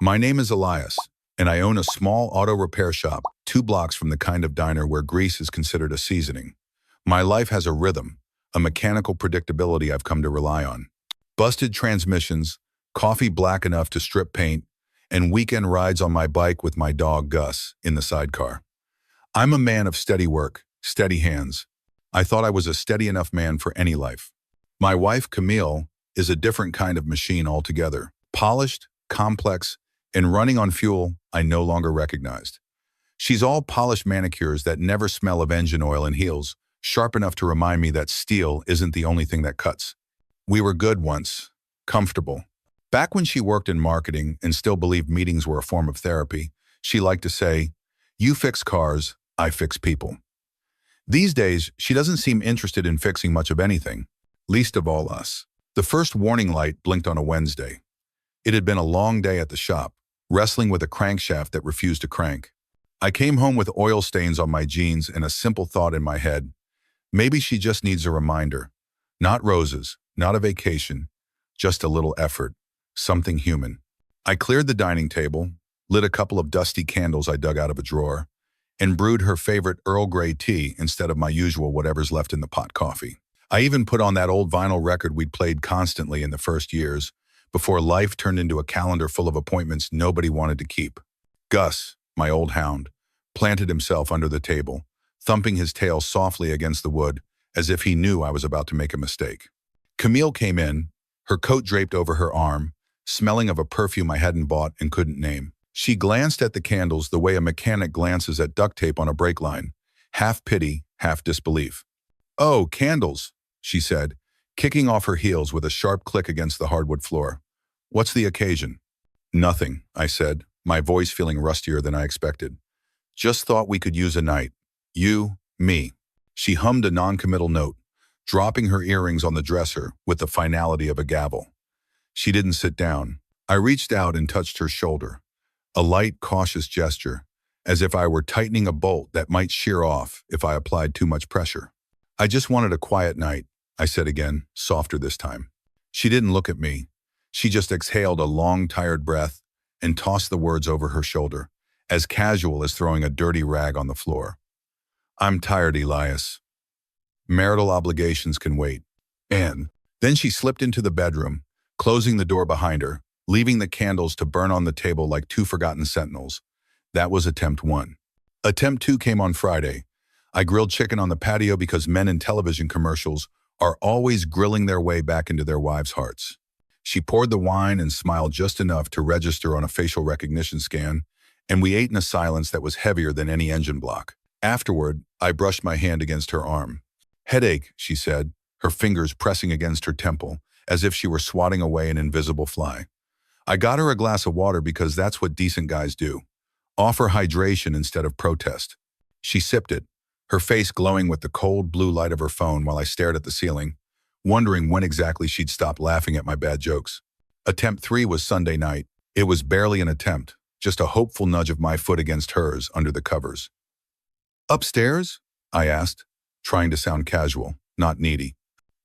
My name is Elias, and I own a small auto repair shop 2 blocks from the kind of diner where grease is considered a seasoning. My life has a rhythm, a mechanical predictability I've come to rely on. Busted transmissions, coffee black enough to strip paint, and weekend rides on my bike with my dog Gus in the sidecar. I'm a man of steady work, steady hands. I thought I was a steady enough man for any life. My wife, Camille, is a different kind of machine altogether. Polished, complex, and running on fuel I no longer recognized. She's all polished manicures that never smell of engine oil and heels, sharp enough to remind me that steel isn't the only thing that cuts. We were good once, comfortable. Back when she worked in marketing and still believed meetings were a form of therapy, she liked to say, "You fix cars, I fix people." These days, she doesn't seem interested in fixing much of anything, least of all us. The first warning light blinked on a Wednesday. It had been a long day at the shop, wrestling with a crankshaft that refused to crank. I came home with oil stains on my jeans and a simple thought in my head. Maybe she just needs a reminder. Not roses, not a vacation, just a little effort, something human. I cleared the dining table, lit a couple of dusty candles I dug out of a drawer, and brewed her favorite Earl Grey tea instead of my usual whatever's left in the pot coffee. I even put on that old vinyl record we'd played constantly in the first years, before life turned into a calendar full of appointments nobody wanted to keep. Gus, my old hound, planted himself under the table, thumping his tail softly against the wood, as if he knew I was about to make a mistake. Camille came in, her coat draped over her arm, smelling of a perfume I hadn't bought and couldn't name. She glanced at the candles the way a mechanic glances at duct tape on a brake line, half pity, half disbelief. "Oh, candles," she said, kicking off her heels with a sharp click against the hardwood floor. "What's the occasion?" "Nothing," I said, my voice feeling rustier than I expected. "Just thought we could use a night. You, me." She hummed a non-committal note, dropping her earrings on the dresser with the finality of a gavel. She didn't sit down. I reached out and touched her shoulder. A light, cautious gesture, as if I were tightening a bolt that might shear off if I applied too much pressure. "I just wanted a quiet night," I said again, softer this time. She didn't look at me. She just exhaled a long, tired breath and tossed the words over her shoulder, as casual as throwing a dirty rag on the floor. "I'm tired, Elias. Marital obligations can wait." And then she slipped into the bedroom, closing the door behind her, leaving the candles to burn on the table like 2 forgotten sentinels. That was attempt 1. Attempt 2 came on Friday. I grilled chicken on the patio because men in television commercials are always grilling their way back into their wives' hearts. She poured the wine and smiled just enough to register on a facial recognition scan, and we ate in a silence that was heavier than any engine block. Afterward, I brushed my hand against her arm. "Headache," she said, her fingers pressing against her temple, as if she were swatting away an invisible fly. I got her a glass of water because that's what decent guys do. Offer hydration instead of protest. She sipped it, her face glowing with the cold blue light of her phone while I stared at the ceiling, wondering when exactly she'd stop laughing at my bad jokes. Attempt 3 was Sunday night. It was barely an attempt, just a hopeful nudge of my foot against hers under the covers. "Upstairs?" I asked, trying to sound casual, not needy.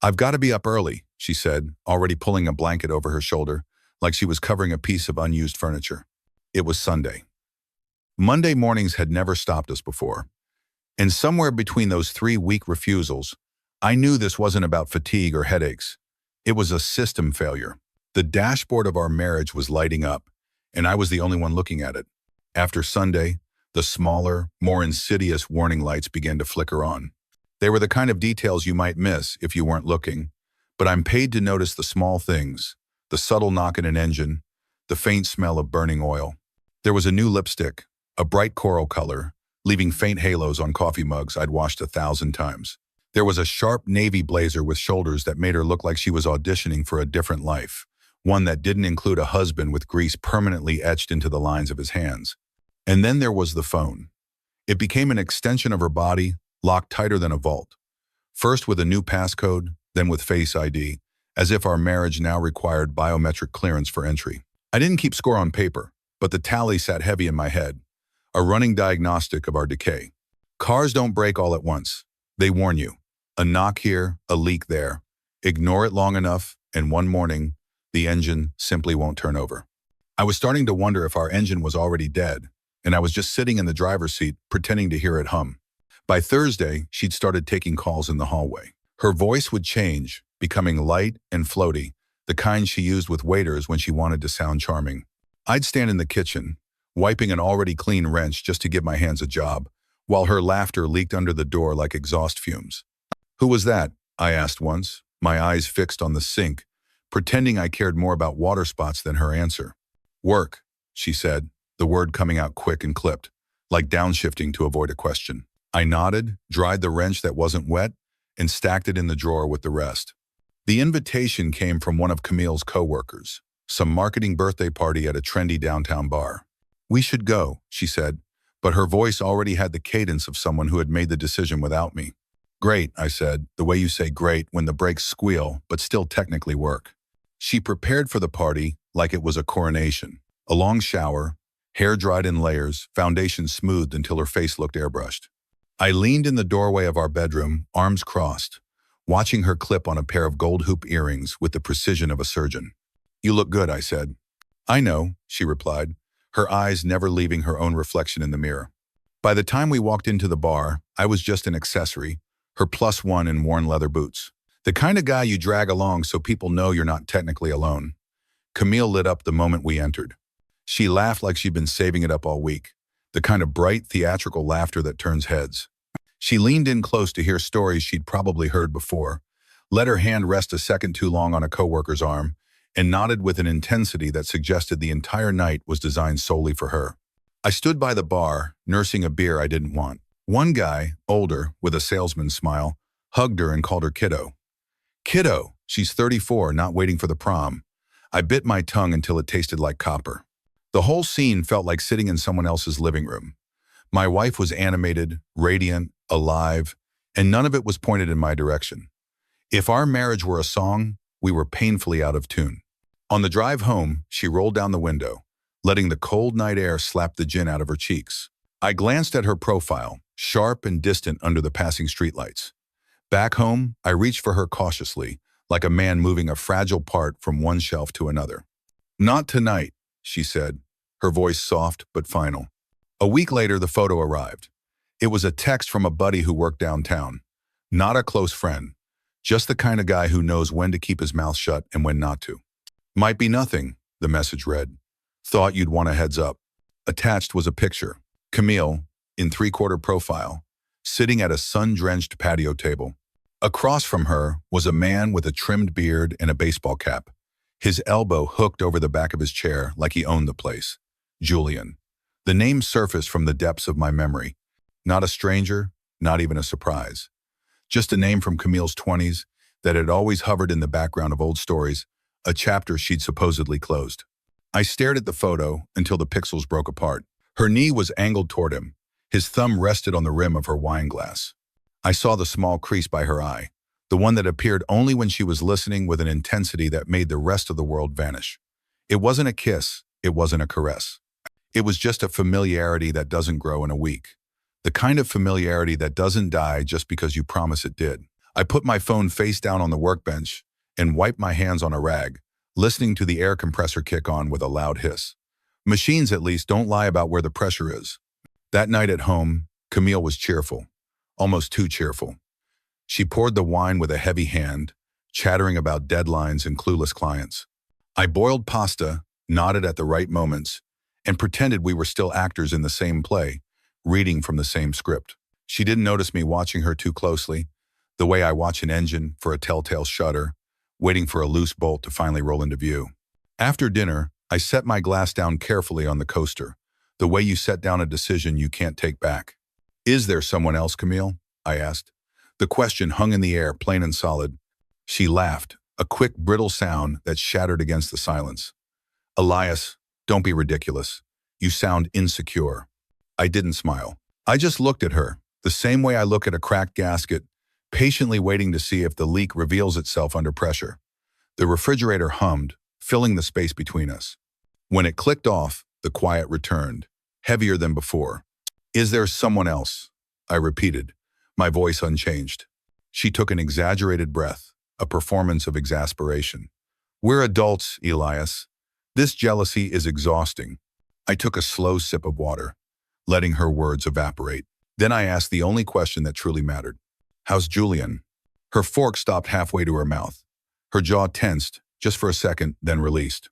"I've got to be up early," she said, already pulling a blanket over her shoulder, like she was covering a piece of unused furniture. It was Sunday. Monday mornings had never stopped us before. And somewhere between those 3 weak refusals, I knew this wasn't about fatigue or headaches. It was a system failure. The dashboard of our marriage was lighting up, and I was the only one looking at it. After Sunday, the smaller, more insidious warning lights began to flicker on. They were the kind of details you might miss if you weren't looking, but I'm paid to notice the small things, the subtle knock in an engine, the faint smell of burning oil. There was a new lipstick, a bright coral color, leaving faint halos on coffee mugs I'd washed 1,000 times. There was a sharp navy blazer with shoulders that made her look like she was auditioning for a different life, one that didn't include a husband with grease permanently etched into the lines of his hands. And then there was the phone. It became an extension of her body, locked tighter than a vault. First with a new passcode, then with Face ID, as if our marriage now required biometric clearance for entry. I didn't keep score on paper, but the tally sat heavy in my head, a running diagnostic of our decay. Cars don't break all at once. They warn you. A knock here, a leak there. Ignore it long enough, and one morning, the engine simply won't turn over. I was starting to wonder if our engine was already dead, and I was just sitting in the driver's seat, pretending to hear it hum. By Thursday, she'd started taking calls in the hallway. Her voice would change, becoming light and floaty, the kind she used with waiters when she wanted to sound charming. I'd stand in the kitchen, wiping an already clean wrench just to give my hands a job, while her laughter leaked under the door like exhaust fumes. "Who was that?" I asked once, my eyes fixed on the sink, pretending I cared more about water spots than her answer. "Work," she said, the word coming out quick and clipped, like downshifting to avoid a question. I nodded, dried the wrench that wasn't wet, and stacked it in the drawer with the rest. The invitation came from one of Camille's co-workers, some marketing birthday party at a trendy downtown bar. "We should go," she said, but her voice already had the cadence of someone who had made the decision without me. "Great," I said, the way you say great when the brakes squeal but still technically work. She prepared for the party like it was a coronation. A long shower, hair dried in layers, foundation smoothed until her face looked airbrushed. I leaned in the doorway of our bedroom, arms crossed, watching her clip on a pair of gold hoop earrings with the precision of a surgeon. "You look good," I said. "I know," she replied, her eyes never leaving her own reflection in the mirror. By the time we walked into the bar, I was just an accessory, her +1 in worn leather boots. The kind of guy you drag along so people know you're not technically alone. Camille lit up the moment we entered. She laughed like she'd been saving it up all week, the kind of bright, theatrical laughter that turns heads. She leaned in close to hear stories she'd probably heard before, let her hand rest a second too long on a coworker's arm, and nodded with an intensity that suggested the entire night was designed solely for her. I stood by the bar, nursing a beer I didn't want. One guy, older, with a salesman's smile, hugged her and called her kiddo. "Kiddo, she's 34, not waiting for the prom." I bit my tongue until it tasted like copper. The whole scene felt like sitting in someone else's living room. My wife was animated, radiant, alive, and none of it was pointed in my direction. If our marriage were a song, we were painfully out of tune. On the drive home, she rolled down the window, letting the cold night air slap the gin out of her cheeks. I glanced at her profile, sharp and distant under the passing streetlights. Back home, I reached for her cautiously, like a man moving a fragile part from one shelf to another. "Not tonight," she said, her voice soft but final. A week later, the photo arrived. It was a text from a buddy who worked downtown. Not a close friend, just the kind of guy who knows when to keep his mouth shut and when not to. "Might be nothing," the message read. "Thought you'd want a heads up." Attached was a picture. Camille, in three-quarter profile, sitting at a sun-drenched patio table. Across from her was a man with a trimmed beard and a baseball cap, his elbow hooked over the back of his chair like he owned the place. Julian. The name surfaced from the depths of my memory. Not a stranger, not even a surprise. Just a name from Camille's 20s that had always hovered in the background of old stories, a chapter she'd supposedly closed. I stared at the photo until the pixels broke apart. Her knee was angled toward him. His thumb rested on the rim of her wine glass. I saw the small crease by her eye, the one that appeared only when she was listening with an intensity that made the rest of the world vanish. It wasn't a kiss, it wasn't a caress. It was just a familiarity that doesn't grow in a week. The kind of familiarity that doesn't die just because you promise it did. I put my phone face down on the workbench and wiped my hands on a rag, listening to the air compressor kick on with a loud hiss. Machines, at least, don't lie about where the pressure is. That night at home, Camille was cheerful, almost too cheerful. She poured the wine with a heavy hand, chattering about deadlines and clueless clients. I boiled pasta, nodded at the right moments, and pretended we were still actors in the same play, reading from the same script. She didn't notice me watching her too closely, the way I watch an engine for a telltale shudder, waiting for a loose bolt to finally roll into view. After dinner, I set my glass down carefully on the coaster, the way you set down a decision you can't take back. "Is there someone else, Camille?" I asked. The question hung in the air, plain and solid. She laughed, a quick, brittle sound that shattered against the silence. "Elias, don't be ridiculous. You sound insecure." I didn't smile. I just looked at her, the same way I look at a cracked gasket, patiently waiting to see if the leak reveals itself under pressure. The refrigerator hummed, filling the space between us. When it clicked off, the quiet returned, heavier than before. "Is there someone else?" I repeated, my voice unchanged. She took an exaggerated breath, a performance of exasperation. "We're adults, Elias. This jealousy is exhausting. I took a slow sip of water, letting her words evaporate. Then I asked the only question that truly mattered. How's Julian? Her fork stopped halfway to her mouth. Her jaw tensed, just for a second, then released.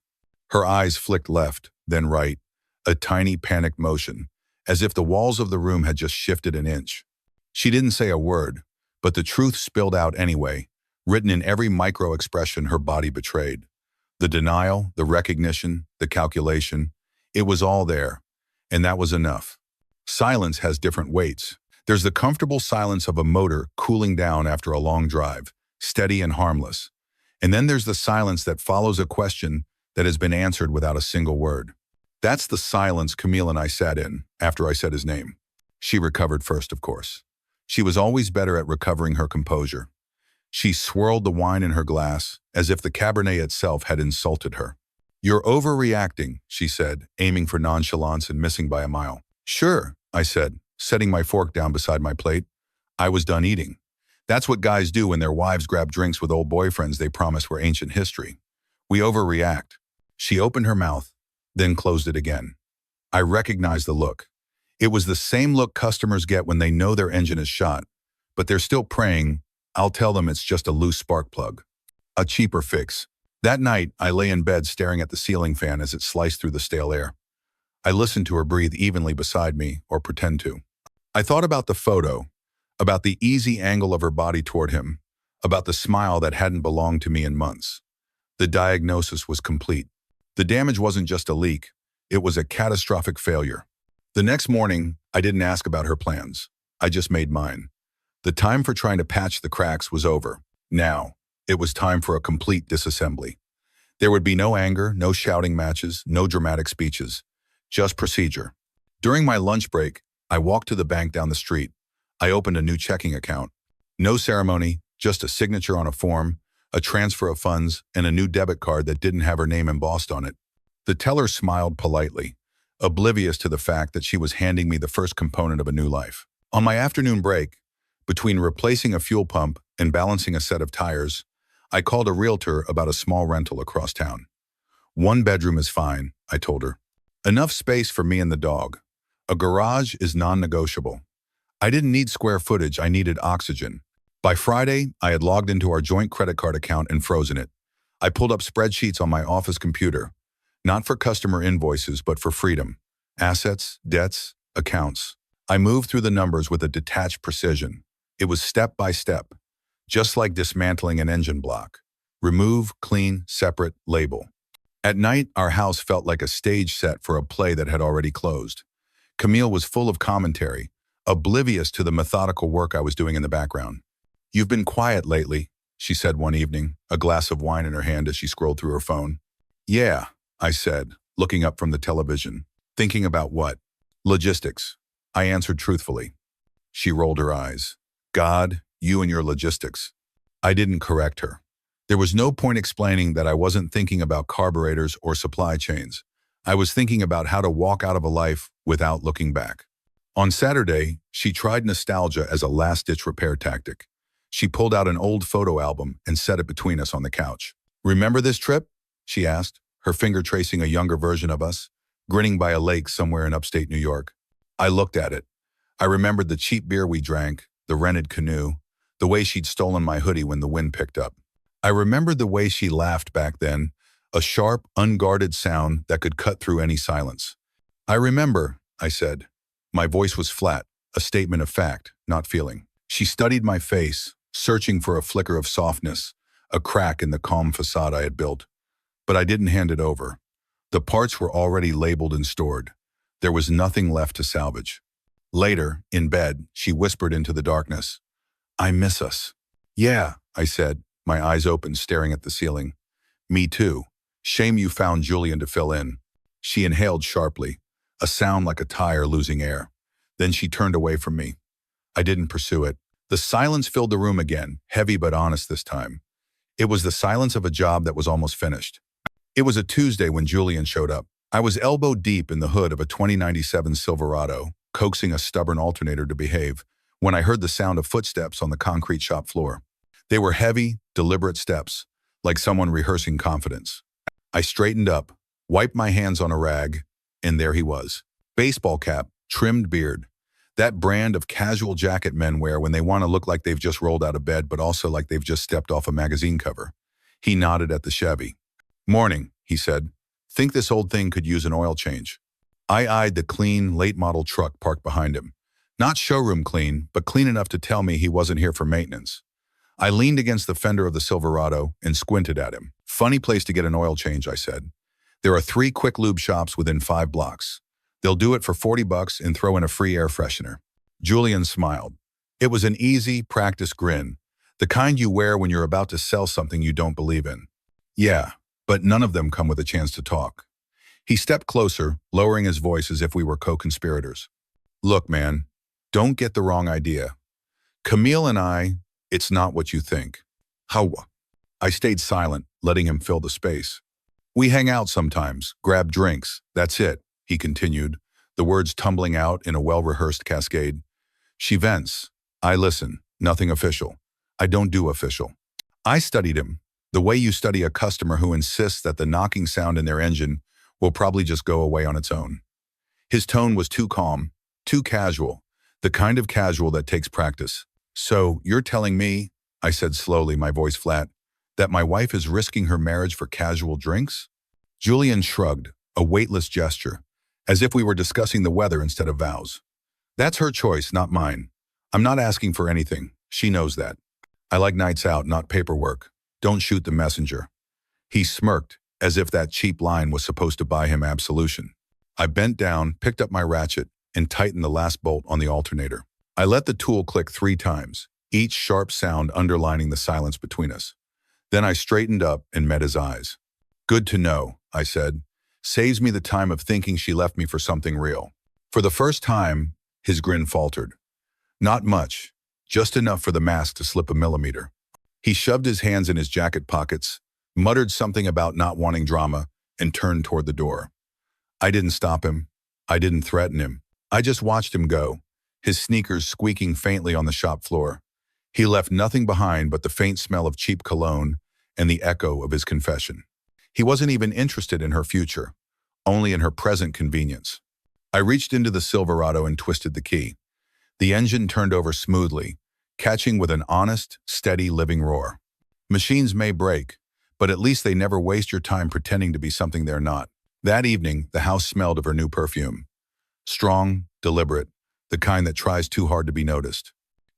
Her eyes flicked left, then right, a tiny panicked motion, as if the walls of the room had just shifted an inch. She didn't say a word, but the truth spilled out anyway, written in every micro-expression her body betrayed. The denial, the recognition, the calculation, it was all there, and that was enough. Silence has different weights. There's the comfortable silence of a motor cooling down after a long drive, steady and harmless. And then there's the silence that follows a question that has been answered without a single word. That's the silence Camille and I sat in after I said his name. She recovered first, of course. She was always better at recovering her composure. She swirled the wine in her glass as if the Cabernet itself had insulted her. "You're overreacting," she said, aiming for nonchalance and missing by a mile. "Sure," I said, setting my fork down beside my plate. I was done eating. That's what guys do when their wives grab drinks with old boyfriends they promise were ancient history. We overreact. She opened her mouth, then closed it again. I recognized the look. It was the same look customers get when they know their engine is shot, but they're still praying, I'll tell them it's just a loose spark plug. A cheaper fix. That night, I lay in bed staring at the ceiling fan as it sliced through the stale air. I listened to her breathe evenly beside me, or pretend to. I thought about the photo, about the easy angle of her body toward him, about the smile that hadn't belonged to me in months. The diagnosis was complete. The damage wasn't just a leak, it was a catastrophic failure. The next morning, I didn't ask about her plans. I just made mine. The time for trying to patch the cracks was over. Now, it was time for a complete disassembly. There would be no anger, no shouting matches, no dramatic speeches. Just procedure. During my lunch break, I walked to the bank down the street. I opened a new checking account. No ceremony, just a signature on a form, a transfer of funds, and a new debit card that didn't have her name embossed on it. The teller smiled politely, oblivious to the fact that she was handing me the first component of a new life. On my afternoon break, between replacing a fuel pump and balancing a set of tires, I called a realtor about a small rental across town. "One bedroom is fine," I told her. "Enough space for me and the dog. A garage is non-negotiable." I didn't need square footage, I needed oxygen. By Friday, I had logged into our joint credit card account and frozen it. I pulled up spreadsheets on my office computer, not for customer invoices, but for freedom. Assets, debts, accounts. I moved through the numbers with a detached precision. It was step by step, just like dismantling an engine block. Remove, clean, separate, label. At night, our house felt like a stage set for a play that had already closed. Camille was full of commentary, oblivious to the methodical work I was doing in the background. "You've been quiet lately," she said one evening, a glass of wine in her hand as she scrolled through her phone. "Yeah," I said, looking up from the television. "Thinking about what?" "Logistics," I answered truthfully. She rolled her eyes. "God, you and your logistics." I didn't correct her. There was no point explaining that I wasn't thinking about carburetors or supply chains. I was thinking about how to walk out of a life without looking back. On Saturday, she tried nostalgia as a last-ditch repair tactic. She pulled out an old photo album and set it between us on the couch. "Remember this trip?" she asked, her finger tracing a younger version of us, grinning by a lake somewhere in upstate New York. I looked at it. I remembered the cheap beer we drank, the rented canoe, the way she'd stolen my hoodie when the wind picked up. I remembered the way she laughed back then, a sharp, unguarded sound that could cut through any silence. "I remember," I said. My voice was flat, a statement of fact, not feeling. She studied my face, searching for a flicker of softness, a crack in the calm facade I had built. But I didn't hand it over. The parts were already labeled and stored. There was nothing left to salvage. Later, in bed, she whispered into the darkness, "I miss us." "Yeah," I said, my eyes open, staring at the ceiling. "Me too. Shame you found Julian to fill in." She inhaled sharply, a sound like a tire losing air. Then she turned away from me. I didn't pursue it. The silence filled the room again, heavy but honest this time. It was the silence of a job that was almost finished. It was a Tuesday when Julian showed up. I was elbow deep in the hood of a 2097 Silverado, coaxing a stubborn alternator to behave, when I heard the sound of footsteps on the concrete shop floor. They were heavy, deliberate steps, like someone rehearsing confidence. I straightened up, Wiped my hands on a rag, and there he was. Baseball cap, trimmed beard. That brand of casual jacket men wear when they want to look like they've just rolled out of bed, but also like they've just stepped off a magazine cover. He nodded at the Chevy. "Morning," he said. "Think this old thing could use an oil change." I eyed the clean, late-model truck parked behind him. Not showroom clean, but clean enough to tell me he wasn't here for maintenance. I leaned against the fender of the Silverado and squinted at him. "Funny place to get an oil change," I said. "There are 3 quick lube shops within 5 blocks. They'll do it for $40 and throw in a free air freshener." Julian smiled. It was an easy, practiced grin, the kind you wear when you're about to sell something you don't believe in. "Yeah, but none of them come with a chance to talk." He stepped closer, lowering his voice as if we were co-conspirators. "Look, man, don't get the wrong idea. Camille and I, it's not what you think." "How?" I stayed silent, letting him fill the space. "We hang out sometimes, grab drinks, that's it," he continued, the words tumbling out in a well-rehearsed cascade. "She vents. I listen. Nothing official. I don't do official." I studied him, the way you study a customer who insists that the knocking sound in their engine will probably just go away on its own. His tone was too calm, too casual, the kind of casual that takes practice. "So, you're telling me," I said slowly, my voice flat, "that my wife is risking her marriage for casual drinks?" Julian shrugged, a weightless gesture, as if we were discussing the weather instead of vows. "That's her choice, not mine. I'm not asking for anything. She knows that. I like nights out, not paperwork. Don't shoot the messenger." He smirked, as if that cheap line was supposed to buy him absolution. I bent down, picked up my ratchet, and tightened the last bolt on the alternator. I let the tool click 3 times, each sharp sound underlining the silence between us. Then I straightened up and met his eyes. "Good to know," I said. "Saves me the time of thinking she left me for something real." For the first time, his grin faltered. Not much, just enough for the mask to slip a millimeter. He shoved his hands in his jacket pockets, muttered something about not wanting drama, and turned toward the door. I didn't stop him. I didn't threaten him. I just watched him go, his sneakers squeaking faintly on the shop floor. He left nothing behind but the faint smell of cheap cologne and the echo of his confession. He wasn't even interested in her future, only in her present convenience. I reached into the Silverado and twisted the key. The engine turned over smoothly, catching with an honest, steady living roar. Machines may break, but at least they never waste your time pretending to be something they're not. That evening, the house smelled of her new perfume. Strong, deliberate, the kind that tries too hard to be noticed.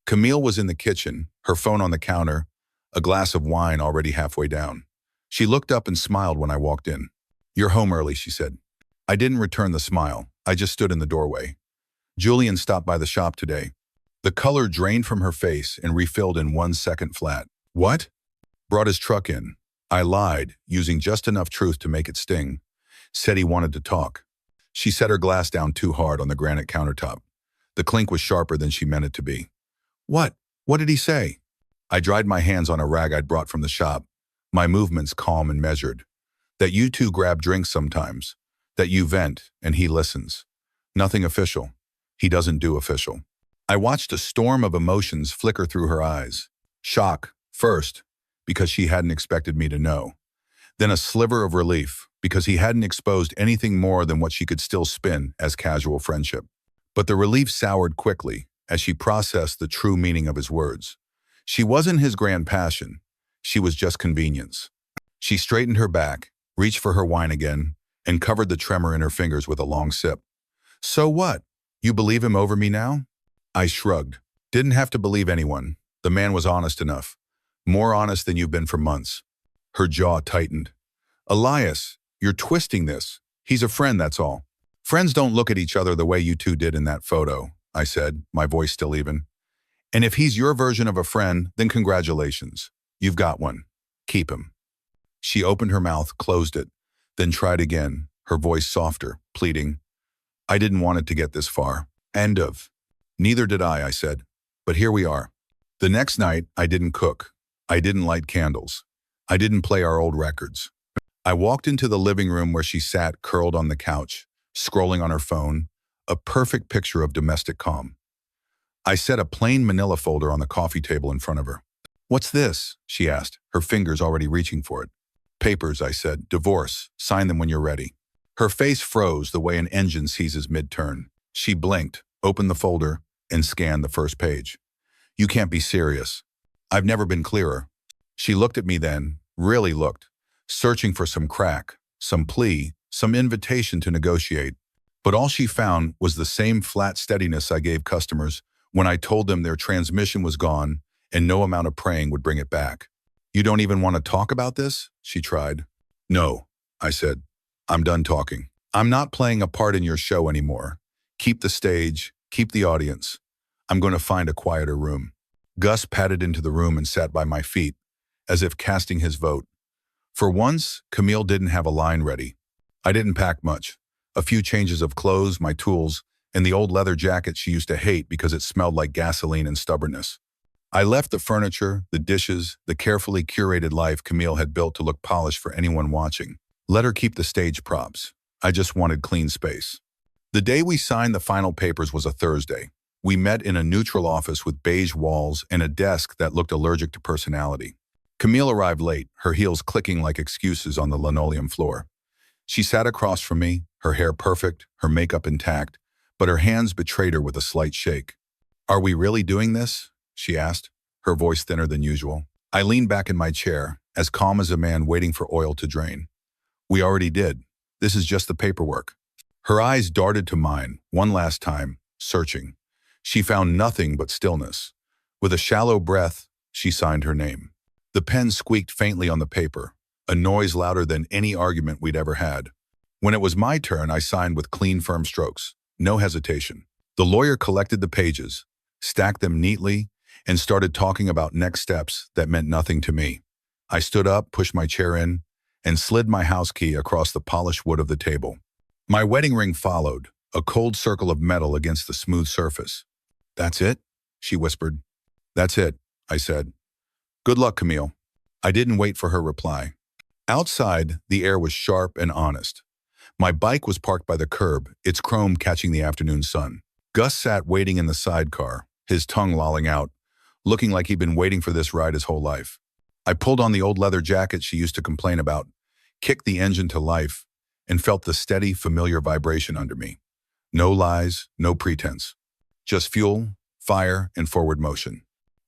Camille was in the kitchen, her phone on the counter, a glass of wine already halfway down. She looked up and smiled when I walked in. "You're home early," she said. I didn't return the smile. I just stood in the doorway. "Julian stopped by the shop today." The color drained from her face and refilled in 1 second flat. "What?" "Brought his truck in." I lied, using just enough truth to make it sting. Said he wanted to talk. She set her glass down too hard on the granite countertop. The clink was sharper than she meant it to be. "What? What did he say?" I dried my hands on a rag I'd brought from the shop, my movements calm and measured. "That you two grab drinks sometimes. That you vent, and he listens. Nothing official. He doesn't do official." I watched a storm of emotions flicker through her eyes. Shock, first, because she hadn't expected me to know. Then a sliver of relief, because he hadn't exposed anything more than what she could still spin as casual friendship. But the relief soured quickly as she processed the true meaning of his words. She wasn't his grand passion. She was just convenience. She straightened her back, reached for her wine again, and covered the tremor in her fingers with a long sip. "So what? You believe him over me now?" I shrugged. Didn't have to believe anyone. The man was honest enough. More honest than you've been for months. Her jaw tightened. "Elias, you're twisting this. He's a friend, that's all." "Friends don't look at each other the way you two did in that photo," I said, my voice still even. "And if he's your version of a friend, then congratulations. You've got one. Keep him." She opened her mouth, closed it, then tried again, her voice softer, pleading. "I didn't want it to get this far. End of." "Neither did I said. "But here we are." The next night, I didn't cook. I didn't light candles. I didn't play our old records. I walked into the living room where she sat curled on the couch, scrolling on her phone, a perfect picture of domestic calm. I set a plain manila folder on the coffee table in front of her. "What's this?" she asked, her fingers already reaching for it. "Papers," I said. "Divorce. Sign them when you're ready." Her face froze the way an engine seizes mid-turn. She blinked, opened the folder, and scanned the first page. You can't be serious. I've never been clearer. She looked at me then, really looked, searching for some crack, some plea, some invitation to negotiate. But all she found was the same flat steadiness I gave customers when I told them their transmission was gone and no amount of praying would bring it back. You don't even want to talk about this? She tried. No, I said. I'm done talking. I'm not playing a part in your show anymore. Keep the stage, keep the audience. I'm going to find a quieter room. Gus padded into the room and sat by my feet, as if casting his vote. For once, Camille didn't have a line ready. I didn't pack much. A few changes of clothes, my tools, and the old leather jacket she used to hate because it smelled like gasoline and stubbornness. I left the furniture, the dishes, the carefully curated life Camille had built to look polished for anyone watching. Let her keep the stage props. I just wanted clean space. The day we signed the final papers was a Thursday. We met in a neutral office with beige walls and a desk that looked allergic to personality. Camille arrived late, her heels clicking like excuses on the linoleum floor. She sat across from me, her hair perfect, her makeup intact, but her hands betrayed her with a slight shake. Are we really doing this? She asked, her voice thinner than usual. I leaned back in my chair, as calm as a man waiting for oil to drain. We already did. This is just the paperwork. Her eyes darted to mine, one last time, searching. She found nothing but stillness. With a shallow breath, she signed her name. The pen squeaked faintly on the paper, a noise louder than any argument we'd ever had. When it was my turn, I signed with clean, firm strokes. No hesitation. The lawyer collected the pages, stacked them neatly, and started talking about next steps that meant nothing to me. I stood up, pushed my chair in, and slid my house key across the polished wood of the table. My wedding ring followed, a cold circle of metal against the smooth surface. That's it? She whispered. That's it, I said. Good luck, Camille. I didn't wait for her reply. Outside, the air was sharp and honest. My bike was parked by the curb, its chrome catching the afternoon sun. Gus sat waiting in the sidecar, his tongue lolling out, looking like he'd been waiting for this ride his whole life. I pulled on the old leather jacket she used to complain about, kicked the engine to life, and felt the steady, familiar vibration under me. No lies, no pretense. Just fuel, fire, and forward motion.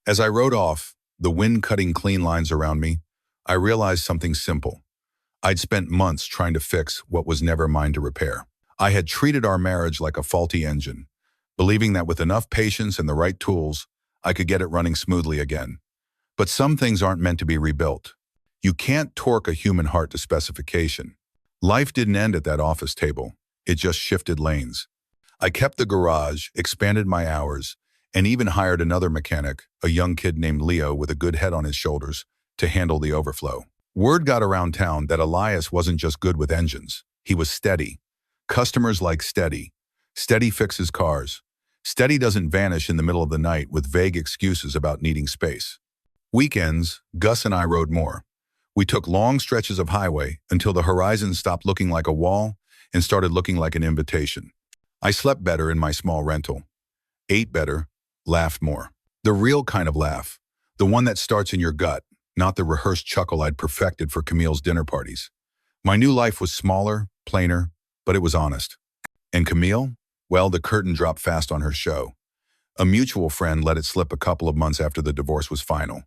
As I rode off, the wind cutting clean lines around me, I realized something simple. I'd spent months trying to fix what was never mine to repair. I had treated our marriage like a faulty engine, believing that with enough patience and the right tools, I could get it running smoothly again. But some things aren't meant to be rebuilt. You can't torque a human heart to specification. Life didn't end at that office table. It just shifted lanes. I kept the garage, expanded my hours, and even hired another mechanic, a young kid named Leo with a good head on his shoulders, to handle the overflow. Word got around town that Elias wasn't just good with engines. He was steady. Customers like steady. Steady fixes cars. Steady doesn't vanish in the middle of the night with vague excuses about needing space. Weekends, Gus and I rode more. We took long stretches of highway until the horizon stopped looking like a wall and started looking like an invitation. I slept better in my small rental. Ate better, laughed more. The real kind of laugh. The one that starts in your gut, not the rehearsed chuckle I'd perfected for Camille's dinner parties. My new life was smaller, plainer, but it was honest. And Camille? Well, the curtain dropped fast on her show. A mutual friend let it slip a couple of months after the divorce was final.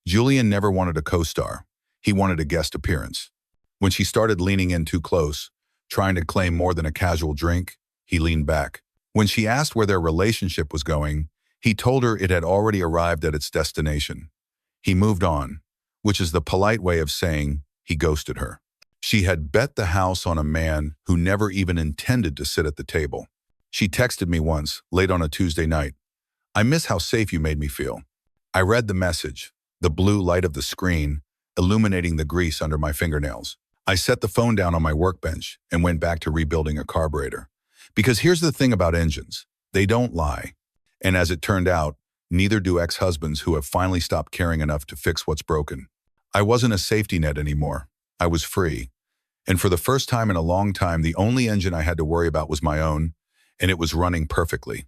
Julian never wanted a co-star. He wanted a guest appearance. When she started leaning in too close, trying to claim more than a casual drink, he leaned back. When she asked where their relationship was going, he told her it had already arrived at its destination. He moved on, which is the polite way of saying he ghosted her. She had bet the house on a man who never even intended to sit at the table. She texted me once, late on a Tuesday night. I miss how safe you made me feel. I read the message, the blue light of the screen, illuminating the grease under my fingernails. I set the phone down on my workbench and went back to rebuilding a carburetor. Because here's the thing about engines. They don't lie. And as it turned out, neither do ex-husbands who have finally stopped caring enough to fix what's broken. I wasn't a safety net anymore. I was free. And for the first time in a long time, the only engine I had to worry about was my own, and it was running perfectly.